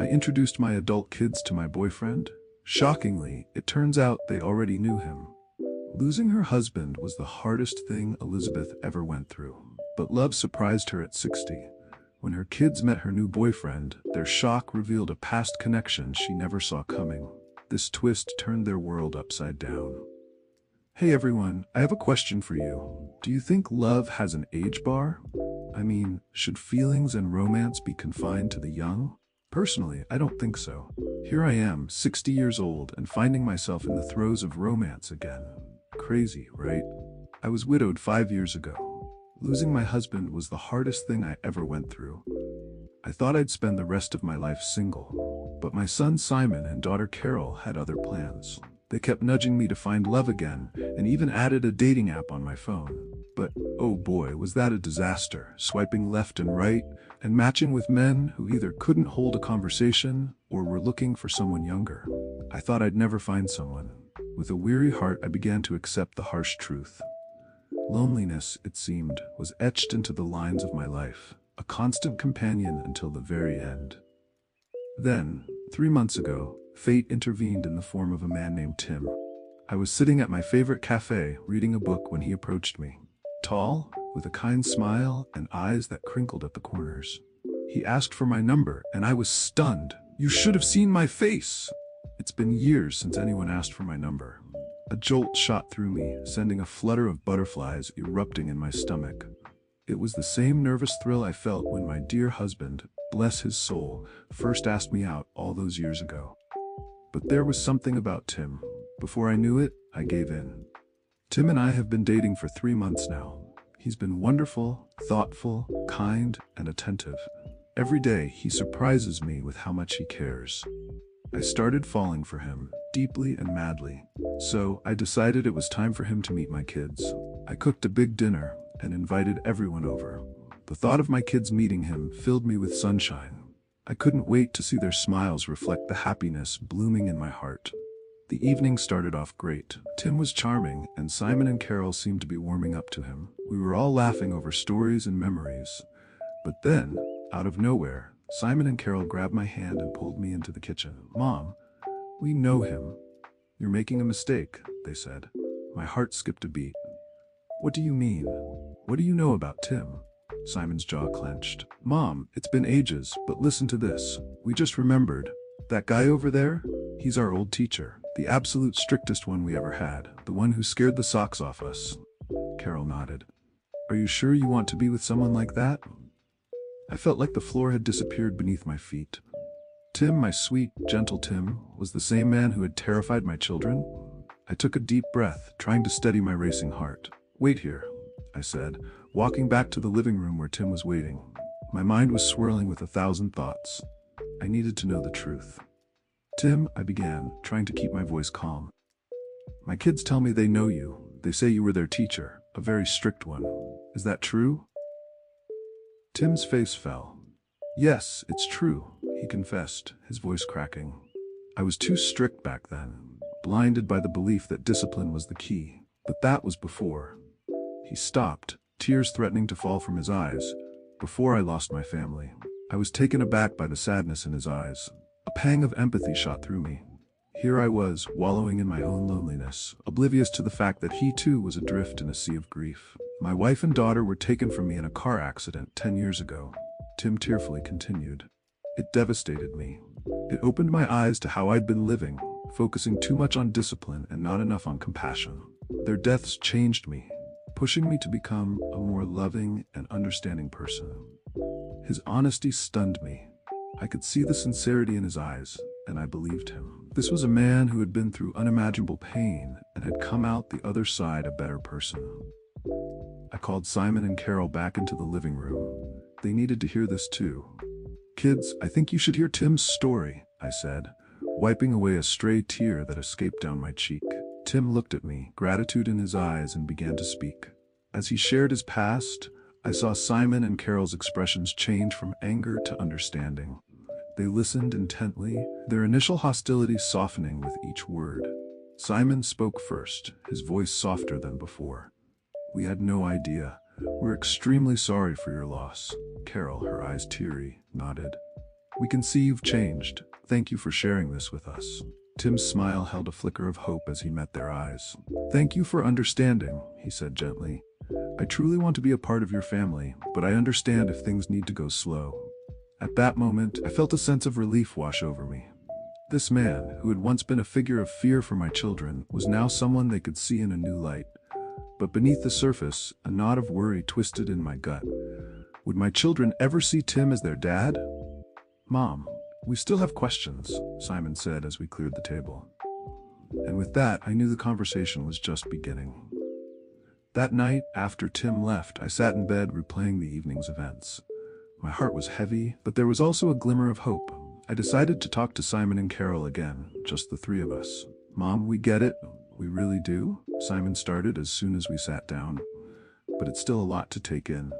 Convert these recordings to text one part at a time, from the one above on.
I introduced my adult kids to my boyfriend. Shockingly, it turns out they already knew him. Losing her husband was the hardest thing Elizabeth ever went through. But love surprised her at 60. When her kids met her new boyfriend, their shock revealed a past connection she never saw coming. This twist turned their world upside down. Hey everyone, I have a question for you. Do you think love has an age bar? I mean, should feelings and romance be confined to the young? Personally, I don't think so. Here I am, 60 years old, and finding myself in the throes of romance again. Crazy, right? I was widowed 5 years ago. Losing my husband was the hardest thing I ever went through. I thought I'd spend the rest of my life single, but my son Simon and daughter Carol had other plans. They kept nudging me to find love again, and even added a dating app on my phone. But, oh boy, was that a disaster, swiping left and right, and matching with men who either couldn't hold a conversation or were looking for someone younger. I thought I'd never find someone. With a weary heart, I began to accept the harsh truth. Loneliness, it seemed, was etched into the lines of my life, a constant companion until the very end. Then, 3 months ago, fate intervened in the form of a man named Tim. I was sitting at my favorite cafe, reading a book when he approached me. Tall, with a kind smile and eyes that crinkled at the corners. He asked for my number, and I was stunned. "You should have seen my face!" It's been years since anyone asked for my number. A jolt shot through me, sending a flutter of butterflies erupting in my stomach. It was the same nervous thrill I felt when my dear husband, bless his soul, first asked me out all those years ago. But there was something about Tim. Before I knew it, I gave in. Tim and I have been dating for 3 months now. He's been wonderful, thoughtful, kind, and attentive. Every day, he surprises me with how much he cares. I started falling for him, deeply and madly. So, I decided it was time for him to meet my kids. I cooked a big dinner and invited everyone over. The thought of my kids meeting him filled me with sunshine. I couldn't wait to see their smiles reflect the happiness blooming in my heart. The evening started off great. Tim was charming, and Simon and Carol seemed to be warming up to him. We were all laughing over stories and memories. But then, out of nowhere, Simon and Carol grabbed my hand and pulled me into the kitchen. "Mom, we know him." "You're making a mistake," they said. My heart skipped a beat. "What do you mean? What do you know about Tim?" Simon's jaw clenched. "Mom, it's been ages, but listen to this. We just remembered. That guy over there? He's our old teacher. The absolute strictest one we ever had. The one who scared the socks off us." Carol nodded. "Are you sure you want to be with someone like that?" I felt like the floor had disappeared beneath my feet. Tim, my sweet, gentle Tim, was the same man who had terrified my children. I took a deep breath, trying to steady my racing heart. "Wait here," I said, walking back to the living room where Tim was waiting. My mind was swirling with 1,000 thoughts. I needed to know the truth. "Tim," I began, trying to keep my voice calm. "My kids tell me they know you. They say you were their teacher, a very strict one. Is that true?" Tim's face fell. "Yes, it's true," he confessed, his voice cracking. "I was too strict back then, blinded by the belief that discipline was the key. But that was before." He stopped, tears threatening to fall from his eyes. "Before I lost my family." I was taken aback by the sadness in his eyes. A pang of empathy shot through me. Here I was, wallowing in my own loneliness, oblivious to the fact that he too was adrift in a sea of grief. "My wife and daughter were taken from me in a car accident 10 years ago," Tim tearfully continued. "It devastated me. It opened my eyes to how I'd been living, focusing too much on discipline and not enough on compassion. Their deaths changed me, pushing me to become a more loving and understanding person." His honesty stunned me. I could see the sincerity in his eyes, and I believed him. This was a man who had been through unimaginable pain and had come out the other side a better person. I called Simon and Carol back into the living room. They needed to hear this too. "Kids, I think you should hear Tim's story," I said, wiping away a stray tear that escaped down my cheek. Tim looked at me, gratitude in his eyes, and began to speak. As he shared his past, I saw Simon and Carol's expressions change from anger to understanding. They listened intently, their initial hostility softening with each word. Simon spoke first, his voice softer than before. "We had no idea. We're extremely sorry for your loss." Carol, her eyes teary, nodded. We can see you've changed. Thank you for sharing this with us. Tim's smile held a flicker of hope as he met their eyes. Thank you for understanding, he said gently. I truly want to be a part of your family, but I understand if things need to go slow. At that moment, I felt a sense of relief wash over me. This man, who had once been a figure of fear for my children, was now someone they could see in a new light. But beneath the surface, a knot of worry twisted in my gut. Would my children ever see Tim as their dad? Mom, we still have questions, Simon said as we cleared the table. And with that, I knew the conversation was just beginning. That night, after Tim left, I sat in bed replaying the evening's events. My heart was heavy, but there was also a glimmer of hope. I decided to talk to Simon and Carol again, just the three of us. Mom, we get it. We really do, Simon started as soon as we sat down. But it's still a lot to take in.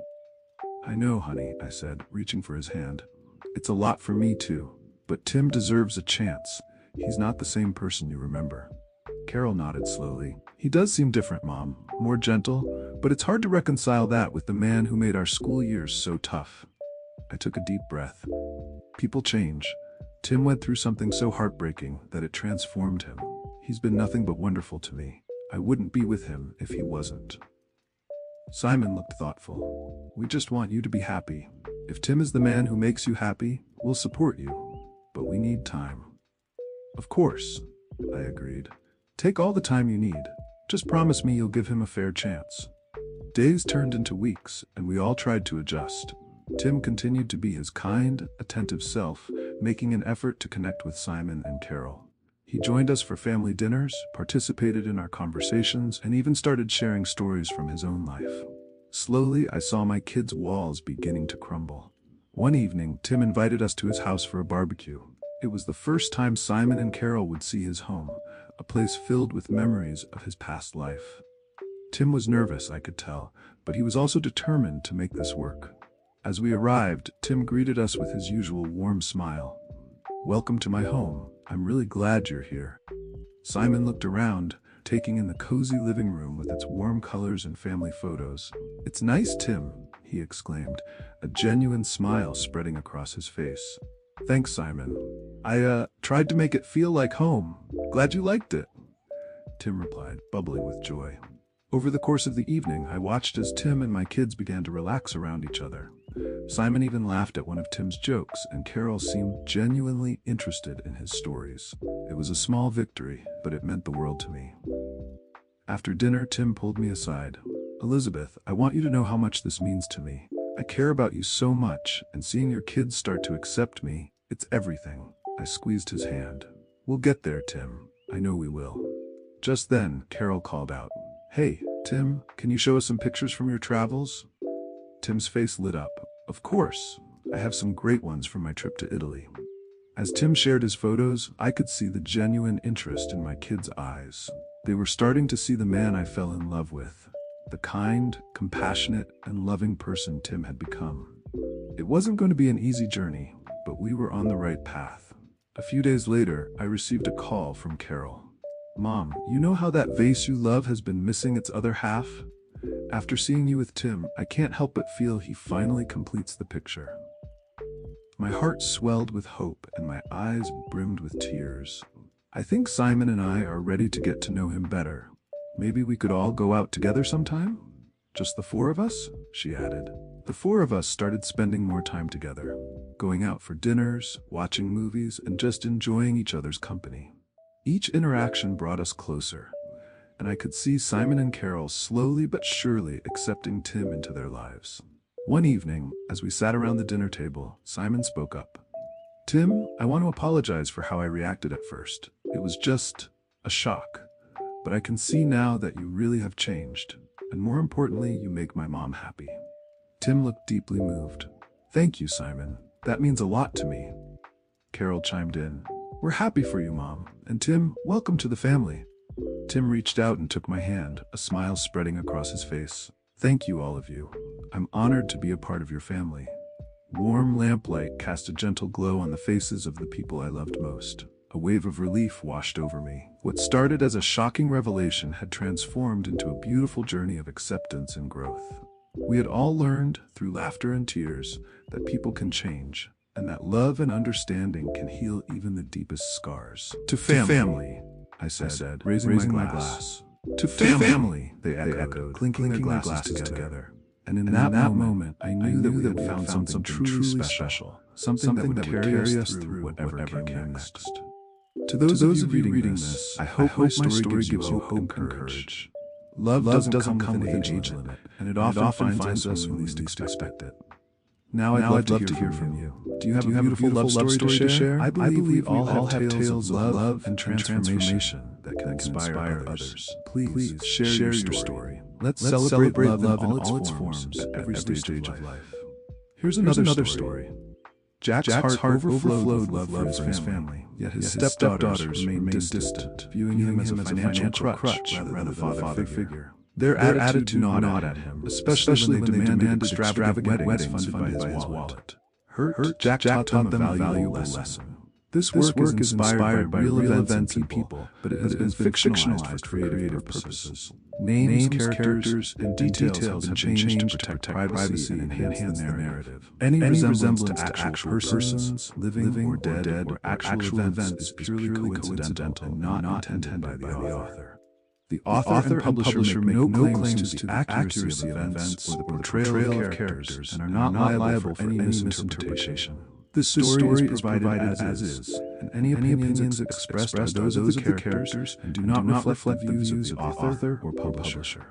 I know, honey, I said, reaching for his hand. It's a lot for me too. But Tim deserves a chance. He's not the same person you remember. Carol nodded slowly. He does seem different, Mom. More gentle, but it's hard to reconcile that with the man who made our school years so tough. I took a deep breath. People change. Tim went through something so heartbreaking that it transformed him. He's been nothing but wonderful to me. I wouldn't be with him if he wasn't. Simon looked thoughtful. We just want you to be happy. If Tim is the man who makes you happy, we'll support you. But we need time. Of course, I agreed. Take all the time you need. Just promise me you'll give him a fair chance. Days turned into weeks, and we all tried to adjust. Tim continued to be his kind, attentive self, making an effort to connect with Simon and Carol. He joined us for family dinners, participated in our conversations, and even started sharing stories from his own life. Slowly, I saw my kids' walls beginning to crumble. One evening, Tim invited us to his house for a barbecue. It was the first time Simon and Carol would see his home, a place filled with memories of his past life. Tim was nervous, I could tell, but he was also determined to make this work. As we arrived, Tim greeted us with his usual warm smile. Welcome to my home. I'm really glad you're here. Simon looked around, taking in the cozy living room with its warm colors and family photos. It's nice, Tim, he exclaimed, a genuine smile spreading across his face. Thanks, Simon. I tried to make it feel like home. Glad you liked it, Tim replied, bubbling with joy. Over the course of the evening, I watched as Tim and my kids began to relax around each other. Simon even laughed at one of Tim's jokes, and Carol seemed genuinely interested in his stories. It was a small victory, but it meant the world to me. After dinner, Tim pulled me aside. Elizabeth, I want you to know how much this means to me. I care about you so much, and seeing your kids start to accept me, it's everything. I squeezed his hand. We'll get there, Tim. I know we will. Just then, Carol called out, Hey, Tim, can you show us some pictures from your travels? Tim's face lit up. Of course. I have some great ones from my trip to Italy. As Tim shared his photos, I could see the genuine interest in my kids' eyes. They were starting to see the man I fell in love with, the kind, compassionate, and loving person Tim had become. It wasn't going to be an easy journey, but we were on the right path. A few days later, I received a call from Carol. Mom, you know how that vase you love has been missing its other half? After seeing you with Tim, I can't help but feel he finally completes the picture. My heart swelled with hope and my eyes brimmed with tears. I think Simon and I are ready to get to know him better. Maybe we could all go out together sometime? Just the four of us? She added. The four of us started spending more time together, going out for dinners, watching movies, and just enjoying each other's company. Each interaction brought us closer, and I could see Simon and Carol slowly but surely accepting Tim into their lives. One evening, as we sat around the dinner table, Simon spoke up. Tim, I want to apologize for how I reacted at first. It was just a shock. But I can see now that you really have changed, and more importantly, you make my mom happy. Tim looked deeply moved. Thank you, Simon. That means a lot to me. Carol chimed in. We're happy for you, Mom. And Tim, welcome to the family. Tim reached out and took my hand, a smile spreading across his face. Thank you, all of you. I'm honored to be a part of your family. Warm lamplight cast a gentle glow on the faces of the people I loved most. A wave of relief washed over me. What started as a shocking revelation had transformed into a beautiful journey of acceptance and growth. We had all learned, through laughter and tears, that people can change, and that love and understanding can heal even the deepest scars. To family, I said, raising my glass. To family, they echoed, clinking their glasses together. And in that moment, I knew that we had found something truly special, something that would carry us through whatever came next. To those of you reading this, I hope my story gives you hope and courage. Love doesn't come with an age limit, and it often finds us when we least expect it. Now I'd love to hear from you. Do you have a beautiful love story to share? I believe we all have tales of love and transformation that can inspire others. Please share your story. Let's celebrate love in all its forms at every stage of life. Here's another story. Jack's heart overflowed with love for his family, yet his stepdaughters remained distant, viewing him as a financial crutch rather than a father figure. Their attitude gnawed at him, especially when they demanded extravagant weddings funded by his wallet. Hurt, Jack taught them a valuable lesson. This work is inspired by real events and people, but it has been fictionalized for creative purposes. Names, characters, and details have been changed to protect privacy and enhance the narrative. Any resemblance to actual persons, living or dead, or actual events is purely coincidental and not intended by the author. The author and publisher make no claims to the accuracy of events or the portrayal of characters and are not liable for any misinterpretation. This story is provided as is, and any opinions expressed are those of the characters and do not reflect the views of the author or publisher.